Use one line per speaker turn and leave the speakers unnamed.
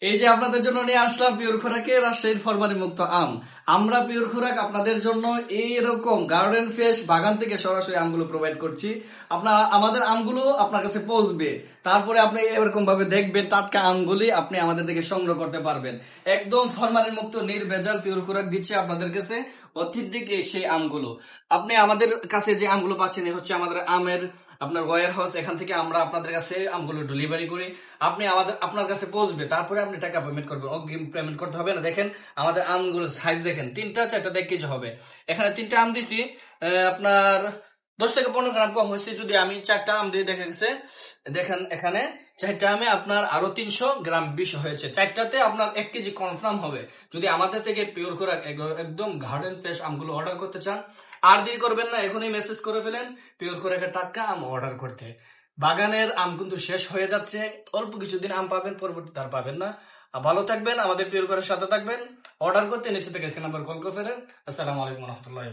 এই যে আপনাদের জন্য নিয়ে আসলাম পিওর খোরাকে রাজশাহীর ফরমালি মুক্ত আম। আমরা পিওর খোরাক আপনাদের জন্য এইরকম গার্ডেন ফ্রেশ বাগান থেকে সরাসরি আমগুলো প্রোভাইড করছি। আপনার আমাদের আমগুলো আপনার কাছে পৌঁছবে, তারপরে আপনি এরকম ভাবে দেখবেন টাটকা আমগুলি আপনি আমাদের থেকে সংগ্রহ করতে পারবেন। একদম ফরমালিন মুক্ত নির্ভেজাল পিওর খোরাক দিচ্ছে আপনাদের কাছে অথেন্টিক সেই আমগুলো। আপনি আমাদের কাছে যে আমগুলো পাচ্ছেন হচ্ছে আমাদের আমের আপনার ওয়ার হাউস, এখান থেকে আমরা আপনাদের কাছে আমগুলো ডেলিভারি করি। আপনি আপনার কাছে পৌঁছবে, তারপরে আপনি টাকা পেমেন্ট করবেন, অগ্রিম পেমেন্ট করতে হবে না। দেখেন আমাদের আমগুলো সাইজ দেখেন, 3-4টা 1 কেজি হবে। এখানে 3টা আম দিছি, আপনার 10 থেকে 15 গ্রাম কম হয়েছে। যদি আমি 4টা আম দিয়ে দেখা গেছে, দেখেন এখানে 4টা আমে আপনার আরো 300 গ্রাম বেশি হয়েছে। 4টাতে আপনার 1 কেজি কনফার্ম হবে। যদি আমাদের থেকে পিওর খোরাক একদম গার্ডেন ফ্রেশ আমগুলো অর্ডার করতে চান, আর দেরি করবেন না, এখনই মেসেজ করে ফেলেন পিওর খোরাকের টাটকা আম অর্ডার করতে। বাগানের আম কিন্তু শেষ হয়ে যাচ্ছে, অল্প কিছুদিন আম পাবেন, পরবর্তীতে আর পাবেন না। ভালো থাকবেন, আমাদের পিওর খোরাকের সাথে থাকবেন। অর্ডার করতে নিচে থেকে নাম্বার কল করে ফেলেন। আসসালামু আলাইকুম রহমতুল্লাহ।